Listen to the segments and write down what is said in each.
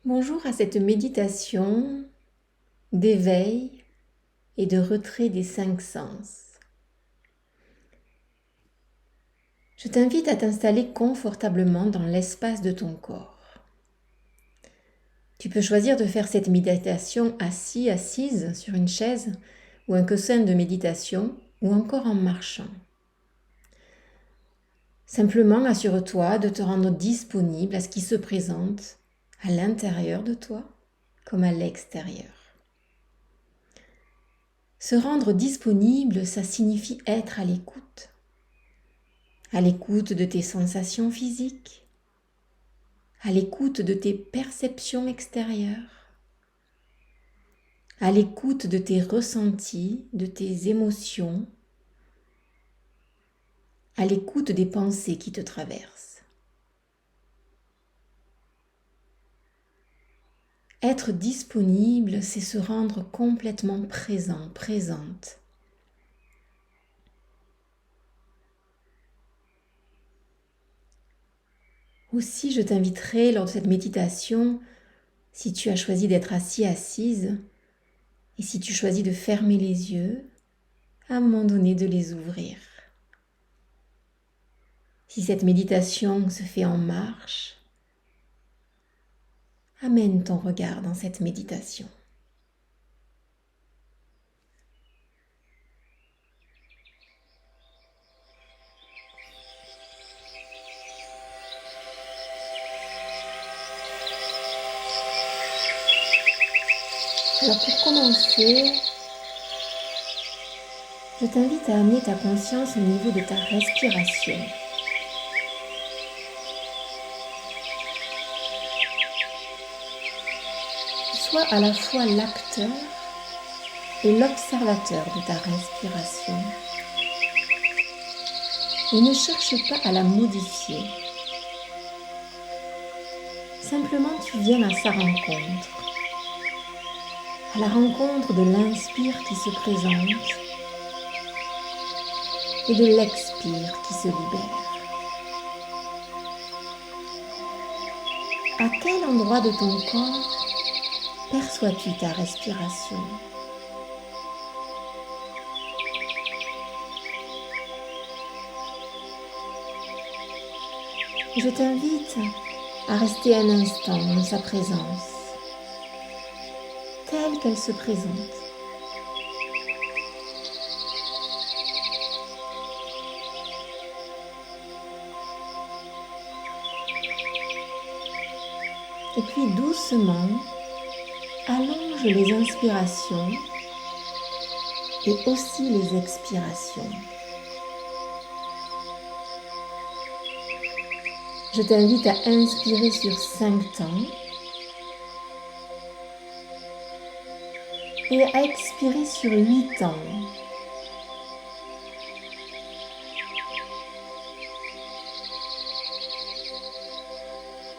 Bonjour à cette méditation d'éveil et de retrait des 5 sens. Je t'invite à t'installer confortablement dans l'espace de ton corps. Tu peux choisir de faire cette méditation assis, assise sur une chaise ou un coussin de méditation ou encore en marchant. Simplement assure-toi de te rendre disponible à ce qui se présente à l'intérieur de toi comme à l'extérieur. Se rendre disponible, ça signifie être à l'écoute de tes sensations physiques, à l'écoute de tes perceptions extérieures, à l'écoute de tes ressentis, de tes émotions, à l'écoute des pensées qui te traversent. Être disponible, c'est se rendre complètement présent, présente. Aussi, je t'inviterai lors de cette méditation, si tu as choisi d'être assis, assise, et si tu choisis de fermer les yeux, à un moment donné de les ouvrir. Si cette méditation se fait en marche, amène ton regard dans cette méditation. Alors pour commencer, je t'invite à amener ta conscience au niveau de ta respiration. Sois à la fois l'acteur et l'observateur de ta respiration. Et ne cherche pas à la modifier. Simplement, tu viens à sa rencontre. À la rencontre de l'inspire qui se présente et de l'expire qui se libère. À quel endroit de ton corps perçois-tu ta respiration ? Je t'invite à rester un instant dans sa présence, telle qu'elle se présente. Et puis doucement, allonge les inspirations et aussi les expirations. Je t'invite à inspirer sur 5 temps et à expirer sur 8 temps.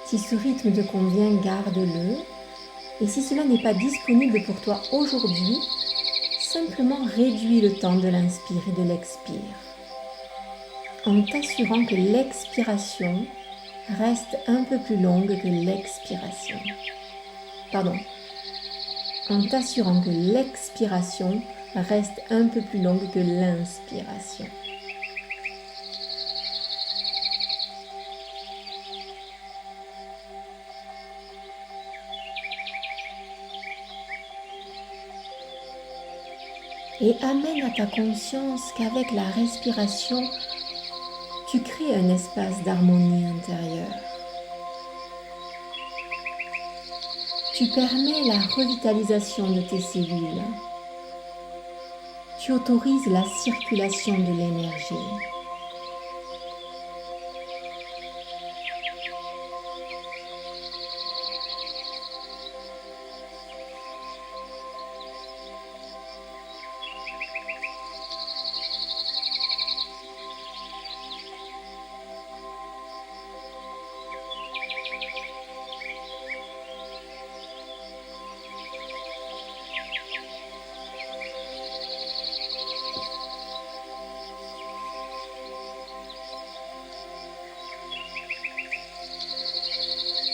Si ce rythme te convient, garde-le. Et si cela n'est pas disponible pour toi aujourd'hui, simplement réduis le temps de l'inspire et de l'expire, en t'assurant que l'expiration reste un peu plus longue que l'expiration. En t'assurant que l'expiration reste un peu plus longue que l'inspiration. Et amène à ta conscience qu'avec la respiration, tu crées un espace d'harmonie intérieure. Tu permets la revitalisation de tes cellules. Tu autorises la circulation de l'énergie.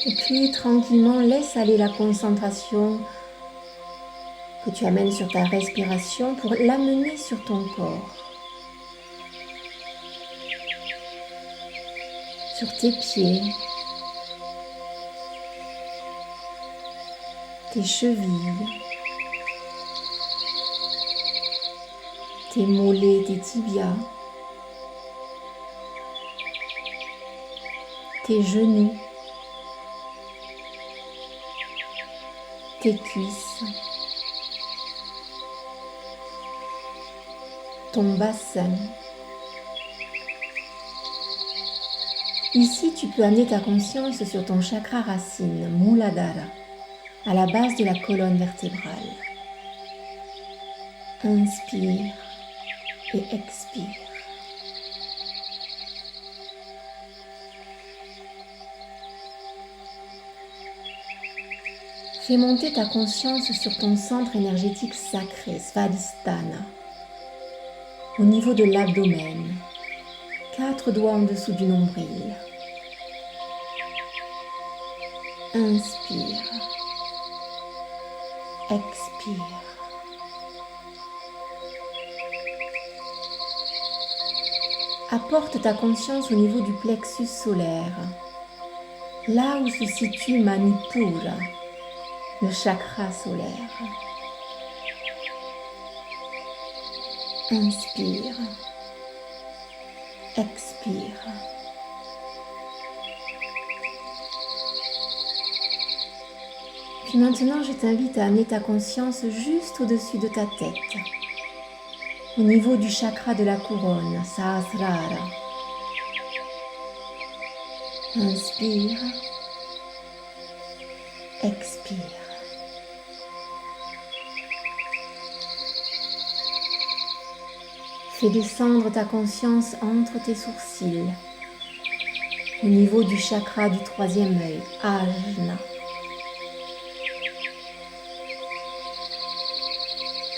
Et puis tranquillement, laisse aller la concentration que tu amènes sur ta respiration pour l'amener sur ton corps, sur tes pieds, tes chevilles, tes mollets, tes tibias, tes genoux, tes cuisses, ton bassin. Ici, tu peux amener ta conscience sur ton chakra racine, Muladhara, à la base de la colonne vertébrale. Inspire et expire. Fais monter ta conscience sur ton centre énergétique sacré, Svadhisthana, au niveau de l'abdomen, 4 doigts en dessous du nombril. Inspire, expire. Apporte ta conscience au niveau du plexus solaire, là où se situe Manipura, le chakra solaire. Inspire, expire. Puis maintenant, je t'invite à amener ta conscience juste au-dessus de ta tête, au niveau du chakra de la couronne, Sahasrara. Inspire, expire. Fais descendre ta conscience entre tes sourcils, au niveau du chakra du 3e œil, Ajna.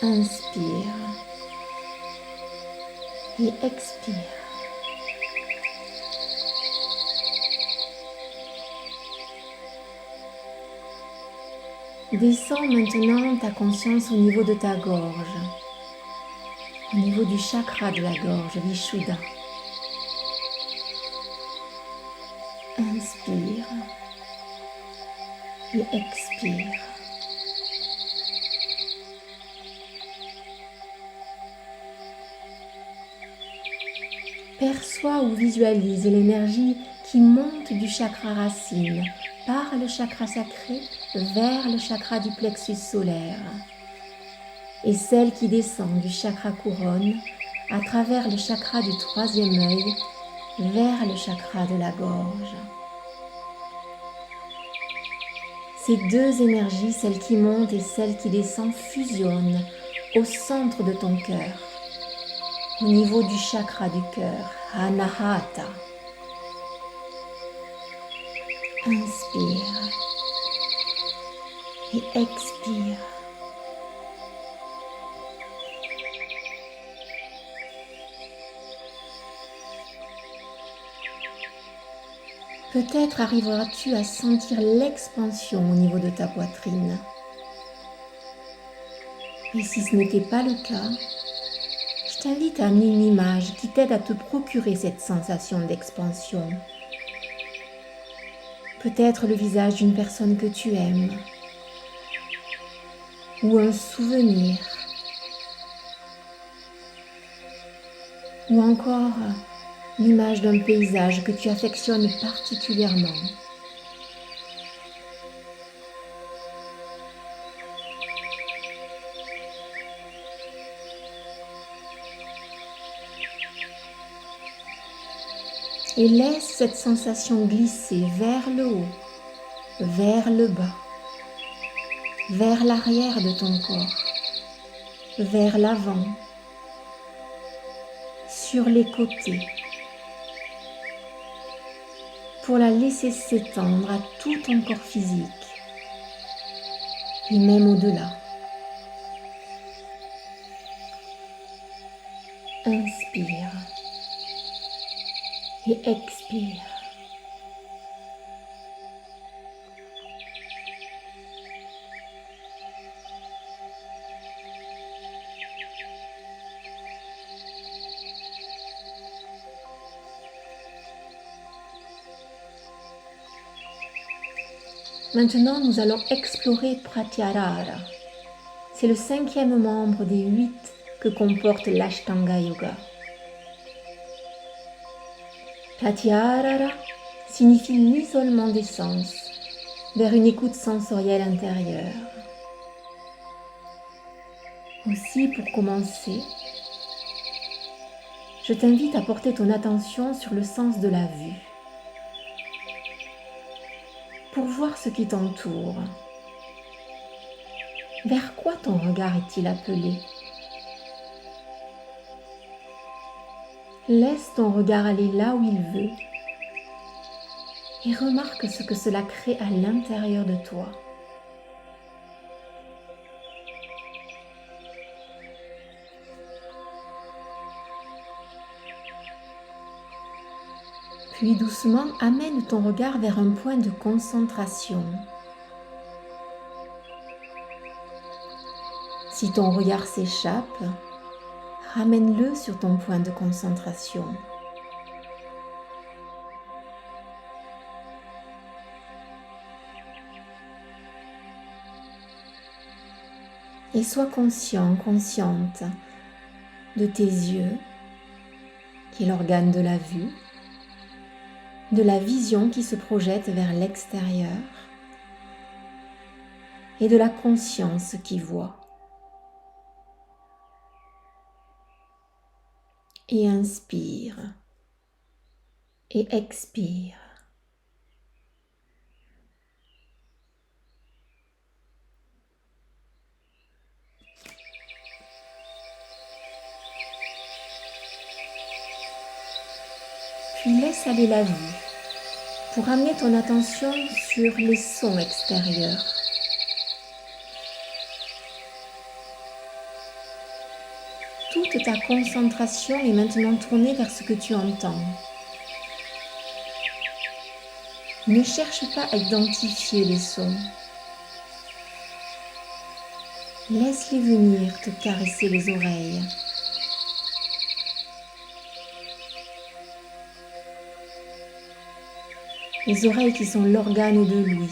Inspire et expire. Descends maintenant ta conscience au niveau de ta gorge, au niveau du chakra de la gorge, Vishuddha. Inspire et expire. Perçois ou visualise l'énergie qui monte du chakra racine par le chakra sacré vers le chakra du plexus solaire et celle qui descend du chakra couronne à travers le chakra du 3e œil vers le chakra de la gorge. Ces 2 énergies, celle qui monte et celle qui descend, fusionnent au centre de ton cœur, au niveau du chakra du cœur, Anahata. Inspire et expire. Peut-être arriveras-tu à sentir l'expansion au niveau de ta poitrine. Et si ce n'était pas le cas, je t'invite à amener une image qui t'aide à te procurer cette sensation d'expansion. Peut-être le visage d'une personne que tu aimes, ou un souvenir, ou encore l'image d'un paysage que tu affectionnes particulièrement. Et laisse cette sensation glisser vers le haut, vers le bas, vers l'arrière de ton corps, vers l'avant, sur les côtés, pour la laisser s'étendre à tout ton corps physique et même au-delà. Inspire et expire. Maintenant, nous allons explorer Pratyahara. C'est le 5e membre des 8 que comporte l'Ashtanga Yoga. Pratyahara signifie l'isolement des sens vers une écoute sensorielle intérieure. Aussi, pour commencer, je t'invite à porter ton attention sur le sens de la vue, pour voir ce qui t'entoure. Vers quoi ton regard est-il appelé? Laisse ton regard aller là où il veut et remarque ce que cela crée à l'intérieur de toi. Puis doucement, amène ton regard vers un point de concentration. Si ton regard s'échappe, ramène-le sur ton point de concentration. Et sois conscient, consciente de tes yeux, qui est l'organe de la vue, de la vision qui se projette vers l'extérieur et de la conscience qui voit. Et inspire et expire. Puis laisse aller la vue pour amener ton attention sur les sons extérieurs. Toute ta concentration est maintenant tournée vers ce que tu entends. Ne cherche pas à identifier les sons. Laisse-les venir te caresser les oreilles. Les oreilles qui sont l'organe de l'ouïe.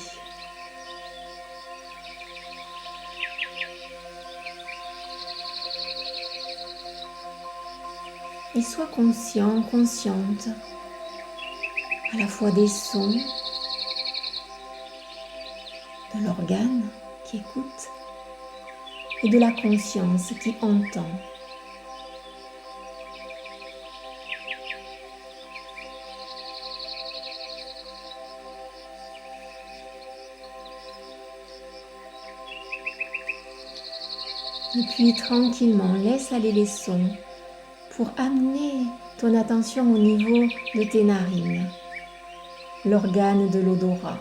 Et sois conscient, consciente, à la fois des sons, de l'organe qui écoute et de la conscience qui entend. Et puis tranquillement, laisse aller les sons pour amener ton attention au niveau de tes narines, l'organe de l'odorat.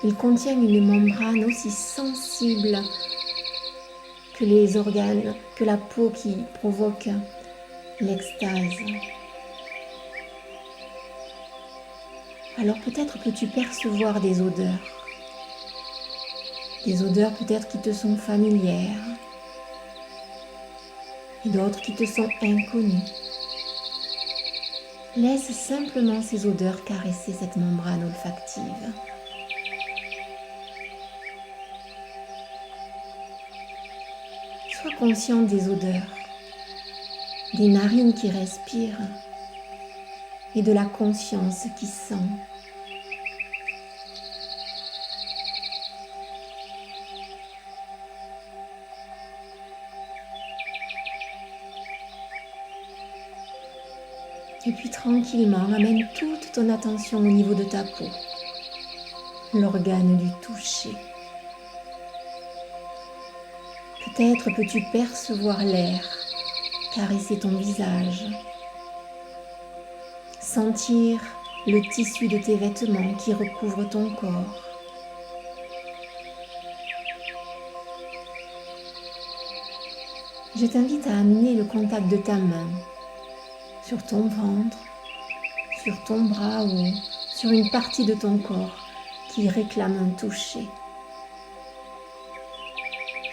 Ils contiennent une membrane aussi sensible que les organes, que la peau qui provoque l'extase. Alors peut-être peux-tu percevoir des odeurs peut-être qui te sont familières et d'autres qui te sont inconnues. Laisse simplement ces odeurs caresser cette membrane olfactive. Sois conscient des odeurs, des narines qui respirent et de la conscience qui sent. Et puis tranquillement, amène toute ton attention au niveau de ta peau, l'organe du toucher. Peut-être peux-tu percevoir l'air caresser ton visage, sentir le tissu de tes vêtements qui recouvre ton corps. Je t'invite à amener le contact de ta main sur ton ventre, sur ton bras ou sur une partie de ton corps qui réclame un toucher.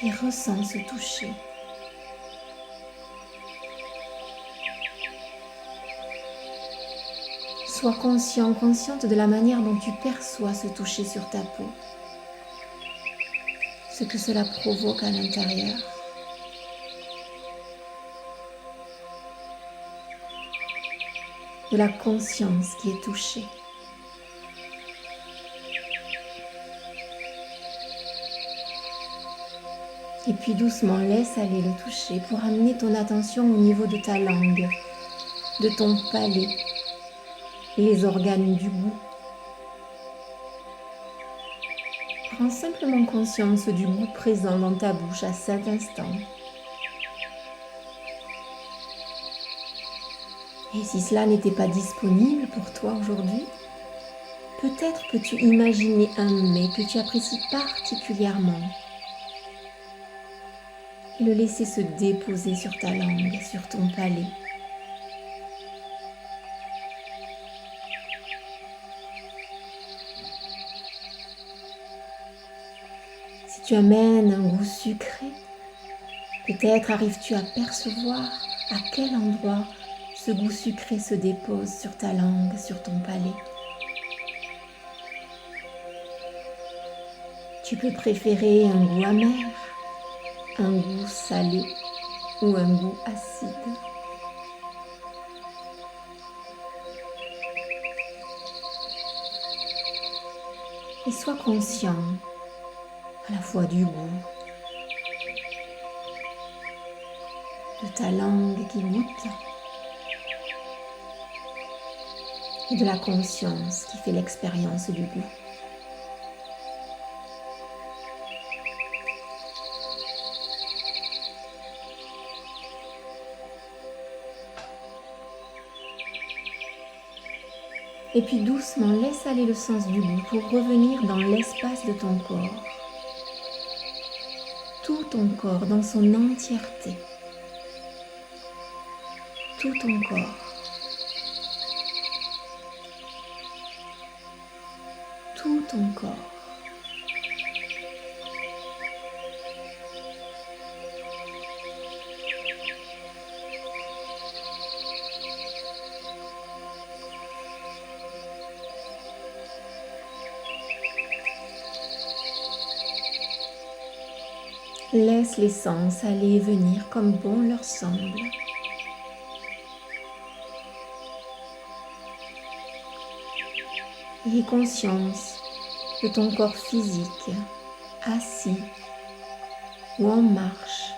Et ressens ce toucher. Sois conscient, consciente de la manière dont tu perçois ce toucher sur ta peau, ce que cela provoque à l'intérieur. De la conscience qui est touchée. Et puis doucement, laisse aller le toucher pour amener ton attention au niveau de ta langue, de ton palais et les organes du goût. Prends simplement conscience du goût présent dans ta bouche à cet instant. Et si cela n'était pas disponible pour toi aujourd'hui, peut-être peux-tu imaginer un mets que tu apprécies particulièrement et le laisser se déposer sur ta langue, sur ton palais. Si tu amènes un goût sucré, peut-être arrives-tu à percevoir à quel endroit ce goût sucré se dépose sur ta langue, sur ton palais. Tu peux préférer un goût amer, un goût salé ou un goût acide. Et sois conscient à la fois du goût, de ta langue qui goûte et de la conscience qui fait l'expérience du goût. Et puis doucement, laisse aller le sens du goût pour revenir dans l'espace de ton corps. Tout ton corps dans son entièreté. Tout ton corps. Tout ton corps. Laisse les sens aller et venir comme bon leur semble. Aie conscience de ton corps physique, assis ou en marche.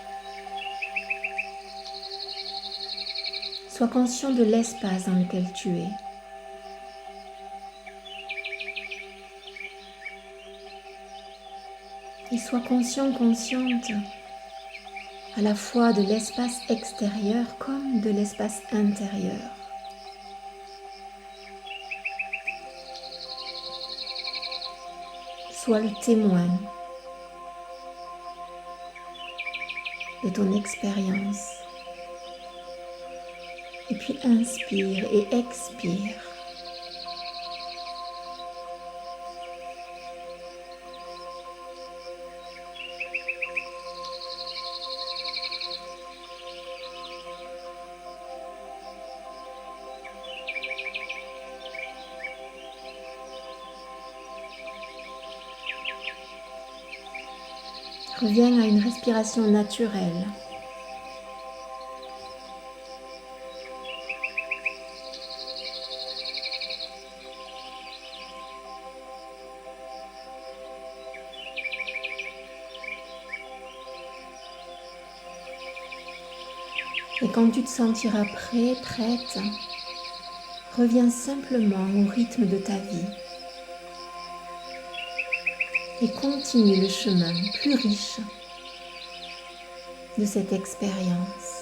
Sois conscient de l'espace dans lequel tu es. Et sois conscient, consciente à la fois de l'espace extérieur comme de l'espace intérieur. Sois le témoin de ton expérience. Et puis inspire et expire. Reviens à une respiration naturelle. Et quand tu te sentiras prêt, prête, reviens simplement au rythme de ta vie. Et continue le chemin plus riche de cette expérience.